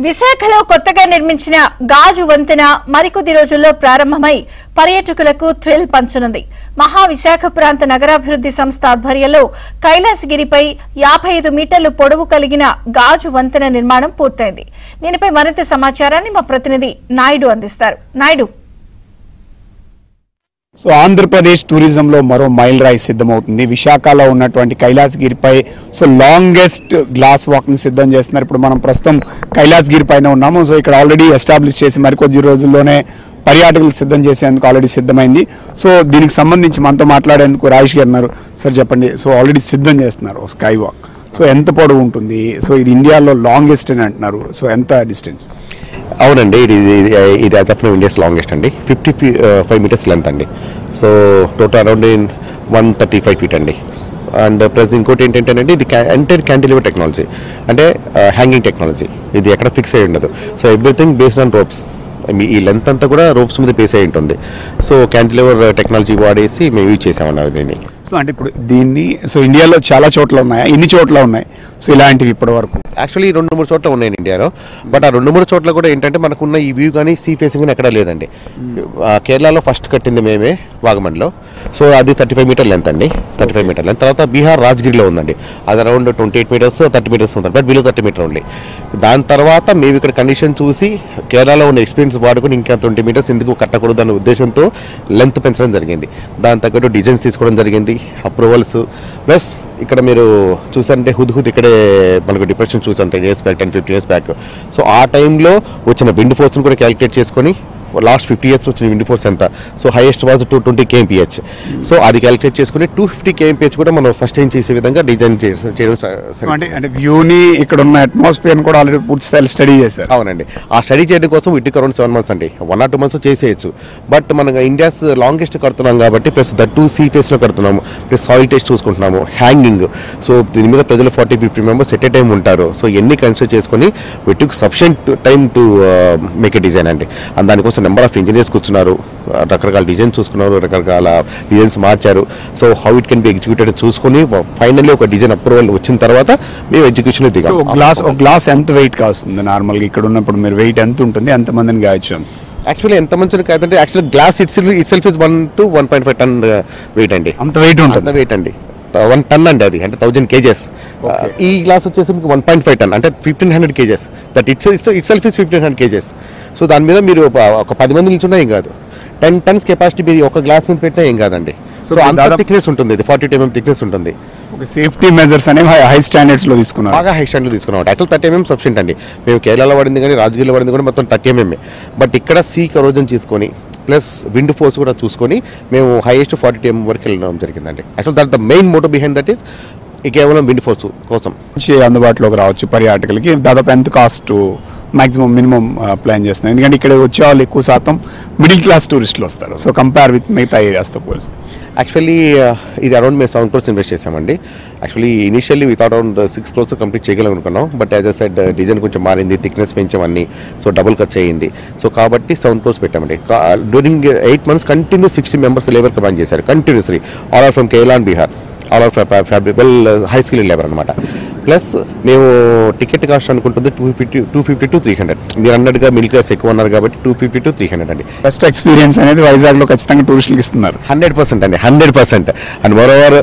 విశాఖలో కొత్తగా నిర్మించిన గాజు వంతెన మరికొద్ది రోజుల్లో ప్రారంభమై పర్యాటకులకు థ్రిల్ పంచనుంది. మహావిశాఖ ప్రాంత నగరాభివృద్ధి సంస్థ ఆధ్వర్యంలో కైలాసగిరిపై 55 మీటర్లు పొడవు కలిగిన గాజు వంతెన నిర్మాణం పూర్తయింది. దీనిపై మరింత సమాచారాన్ని మా ప్రతినిధి నాయుడు అందిస్తారు. నాయుడు, సో ఆంధ్రప్రదేశ్ టూరిజంలో మరో మైల్ రాయి సిద్ధమవుతుంది. విశాఖలో ఉన్నటువంటి కైలాసగిరిపై సో లాంగెస్ట్ గ్లాస్ వాక్ ని సిద్ధం చేస్తున్నారు. ఇప్పుడు మనం ప్రస్తుతం కైలాసగిరి పైన ఉన్నాము. సో ఇక్కడ ఆల్రెడీ ఎస్టాబ్లిష్ చేసి మరికొద్ది రోజుల్లోనే పర్యాటకులు సిద్ధం చేసేందుకు ఆల్రెడీ సిద్ధమైంది. సో దీనికి సంబంధించి మనతో మాట్లాడేందుకు రాజేష్ గారు ఉన్నారు. సార్ చెప్పండి, సో ఆల్రెడీ సిద్ధం చేస్తున్నారు స్కై వాక్. సో ఎంత పొడవు ఉంటుంది? సో ఇది ఇండియాలో లాంగెస్ట్ అని అంటున్నారు. సో ఎంత డిస్టెన్స్? అవునండి, ఇది యాజ్ ఆఫ్ ఇండియాస్ లాంగెస్ట్ అండి. 55 మీటర్స్ లెంత్ అండి. సో టోటల్ అరౌండ్ 135 ఫీట్ అండి. అండ్ ప్లస్ ఇంకోటి ఏంటంటే ఇది ఎంటైర్ క్యాంటిలివర్ టెక్నాలజీ, అంటే హ్యాంగింగ్ టెక్నాలజీ. ఇది ఎక్కడ ఫిక్స్ అయ్యి ఉండదు. So everything based on ropes. ఈ లెంత్ అంతా కూడా రోప్స్ మీద బేస్ అయి ఉంటుంది. సో క్యాంటిలివర్ టెక్నాలజీ వాడేసి మేము యూజ్ చేసామన్నది దీన్ని. సో అంటే ఇప్పుడు దీన్ని సో ఇండియాలో చాలా చోట్ల ఉన్నాయా? ఎన్ని చోట్ల ఉన్నాయి సో ఇలాంటివి ఇప్పటి వరకు? యాక్చువల్లీ 2-3 చోట్ల ఉన్నాయి ఇండియాలో. బట్ ఆ 2-3 చోట్ల కూడా ఏంటంటే మనకున్న ఈ వ్యూ కానీ సీ ఫేసింగ్ కానీ ఎక్కడా లేదండి. కేరళలో ఫస్ట్ కట్టింది మేమే, వాగమన్లో. సో అది 35 మీటర్ లెంత్ అండి. 35 మీటర్ లెంత్. తర్వాత బీహార్ రాజ్గిరిలో ఉందండి. అది అరౌండ్ 28 మీటర్స్ 30 మీటర్స్ ఉంటుంది. బట్ బిలో 30 మీటర్ ఉంది. దాని తర్వాత మేము ఇక్కడ కండిషన్ చూసి కేరళలో ఉన్న ఎక్స్పీరియన్స్ వాడుకుని ఇంకా 20 మీటర్స్ ఎందుకు కట్టకూడదు అనే ఉద్దేశంతో లెంత్ పెంచడం జరిగింది. దాని తగ్గట్టు డిజైన్స్ తీసుకోవడం జరిగింది, అప్రూవల్స్. ప్లస్ ఇక్కడ మీరు చూసారంటే హుద్ ఇక్కడే మనకు డిప్రెషన్ చూసాం 10 years back, 10-15 years back. So ఆ టైంలో వచ్చిన విండ్ ఫోర్స్ని కూడా క్యాలిక్యులేట్ చేసుకొని లాస్ట్ 50 years వచ్చిన విండ్ ఫోర్స్ ఎంత, so highest was 220 kmph. So అది క్యాలిక్యులేట్ చేసుకుని 250 kmph కూడా మనం సస్టైన్ చేసే విధంగా డిజైన్ చేయడం. అంటే వ్యూని ఇక్కడ ఉన్న అట్మాస్ఫియర్ కూడా ఆల్రెడీ పూర్తి స్థాయిలో స్టడీ చేశారు. అవునండి, ఆ స్టడీ చేయడం కోసం ఇటుకు అరౌండ్ 7 months అండి. 1 or 2 months చేసేయచ్చు. బట్ మనం ఇండియాస్ లాంగెస్ట్ కడుతున్నాం కాబట్టి, ప్లస్ దట్ సీ ఫేస్ లో కడుతున్నాము, ప్లస్ సాయిల్ టెస్ట్ చూసుకుంటున్నాము, హ్యాంగింగ్. సో దీని మీద ప్రజలు 40-50 members ఎట్ ఏ టైం ఉంటారు. సో ఎన్ని కన్సిడర్ చేసుకుని we took sufficient time to make a design అండి. అండ్ దానికోసం నెంబర్ ఆఫ్ ఇంజనీర్స్ కూర్చున్నారు, రకరకాల డిజైన్స్ చూసుకున్నారు, రకరకాల డిజైన్స్ మార్చారు. So how it can be executed చూసుకుని ఫైనల్లీ ఒక డిజైన్ అప్రూవల్ వచ్చిన తర్వాత మేము ఎగ్జిక్యూషన్ దిగాం. గ్లాస్ ఎంత వెయిట్ కాస్తుంది నార్మల్గా? ఇక్కడ ఉన్నప్పుడు మీరు వెయిట్ ఎంత ఉంటుంది, ఎంత మందిని గాయచ్చు? యాక్చువల్లీ ఎంత మంచి కాదంటే actually glass itself is 1 to 1.5 ton weight అండి. అంత వెయిట్ ఉంటుంది? అంత వెయిట్ అండి. 1 ton అండి, అది అంటే 1000 kgs. ఈ గ్లాస్ వచ్చేసి మీకు 1.5 ton అంటే 1500 kgs. That it self is 1500 kgs. So దాని మీద మీరు ఒక 10 మంది నిల్చున్నా ఏం కాదు. 10 tons కెపాసిటీ మీరు ఒక గ్లాస్ మీద పెట్టినా ఏం కాదండి. సో అంత థిక్నెస్ ఉంటుంది, ఇది 42 mm థిక్నెస్ ఉంటుంది. సేఫ్టీ మెజర్స్ అనేవి హై స్టాండర్డ్స్ లో తీసుకున్నాం, బాగా హై స్టాండర్డ్ తీసుకున్నాం. యాక్చువల్ 30 mm సఫిషియంట్ అండి. మేము కేరళలో పడింది కానీ రాజగిరిలో పడింది కూడా మొత్తం 30 mm. బట్ ఇక్కడ సీ కరోజన్ తీసుకొని ప్లస్ విండ్ ఫోర్స్ కూడా చూసుకొని మేము హైయెస్ట్ 42 mm వరకు వెళ్ళడం జరిగిందండి. Actual that the main motto behind that is కేవలం విండ్ ఫోర్స్ కోసం అందుబాటులోకి రావచ్చు పర్యాటకులకి. దాదాపు ఎంత కాస్ట్ మాక్సిమం మినిమం ప్లాన్ చేస్తున్నాం? ఎందుకంటే ఇక్కడ వచ్చే వాళ్ళు ఎక్కువ శాతం మిడిల్ క్లాస్ టూరిస్టులు వస్తారు. సో కంపేర్ విత్ మిగతా ఏరియాస్తో పోలిస్తే యాక్చువల్లీ ఇది అరౌండ్ మేము 7 crores ఇన్వెస్ట్ చేసామండి. Actually initially with around 6 crores complete చేయగలం అనుకున్నాం. But as a said design కొంచెం మారింది, థిక్నెస్ పెంచామన్నీ. సో డబుల్ ఖర్చు అయ్యింది. సో కాబట్టి 7 crores పెట్టామండి. During 8 months continue 60 members labour command చేశారు continuously, all are from Kerala and Bihar, all are well high skill labour అనమాట. ప్లస్ మేము టికెట్ కాస్ట్ అనుకుంటుంది 250 to 300. మీరు అన్నట్టుగా మిడిల్ క్లాస్ ఎక్కువ ఉన్నారు కాబట్టి 250 to 300 అండి. బెస్ట్ ఎక్స్పీరియన్స్ అనేది వైజాగ్లో ఖచ్చితంగా టూరిస్టులకు ఇస్తున్నారు. 100% అండి, 100%. అండ్ మరోవర్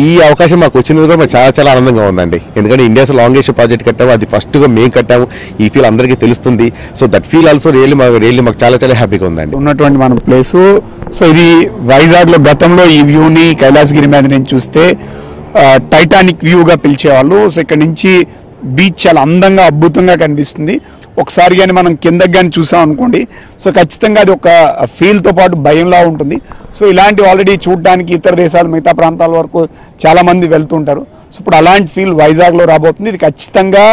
ఈ అవకాశం మాకు వచ్చినది కూడా చాలా చాలా ఆనందంగా ఉందండి. ఎందుకంటే ఇండియాస్ లాంగెస్ట్ ప్రాజెక్ట్ కట్టాము, అది ఫస్ట్గా మేము కట్టాము. ఈ ఫీల్ అందరికీ తెలుస్తుంది. So that feel also really మాకు చాలా చాలా హ్యాపీగా ఉందండి. ఉన్నటువంటి మన ప్లేస్. సో ఇది వైజాగ్లో గతంలో ఈ వ్యూని కైలాసగిరి మీద నుంచి చూస్తే టైటానిక్ వ్యూగా పిలిచేవాళ్ళు. సో ఇక్కడ నుంచి బీచ్ చాలా అందంగా అద్భుతంగా కనిపిస్తుంది. ఒకసారి కానీ మనం కిందకి కానీ చూసాం అనుకోండి, సో ఖచ్చితంగా అది ఒక ఫీల్తో పాటు భయంలా ఉంటుంది. సో ఇలాంటివి ఆల్రెడీ చూడడానికి ఇతర దేశాలు మిగతా ప్రాంతాల వరకు చాలామంది వెళ్తుంటారు. సో ఇప్పుడు అలాంటి ఫీల్ వైజాగ్లో రాబోతుంది. ఇది ఖచ్చితంగా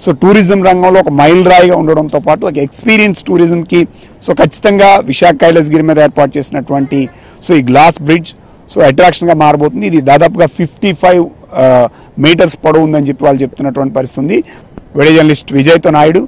సో టూరిజం రంగంలో ఒక మైల్ రాయిగా ఉండడంతో పాటు ఒక ఎక్స్పీరియన్స్ టూరిజంకి సో ఖచ్చితంగా విశాఖ కైలాసగిరి మీద ఏర్పాటు చేసినటువంటి సో ఈ గ్లాస్ బ్రిడ్జ్ సో అట్రాక్షన్గా మారబోతుంది. ఇది దాదాపుగా 55 meters పొడవు ఉందని చెప్పి వాళ్ళు చెప్తున్నటువంటి పరిస్థితి ఉంది. వీడియో జర్నలిస్ట్ విజయ్తో నాయుడు.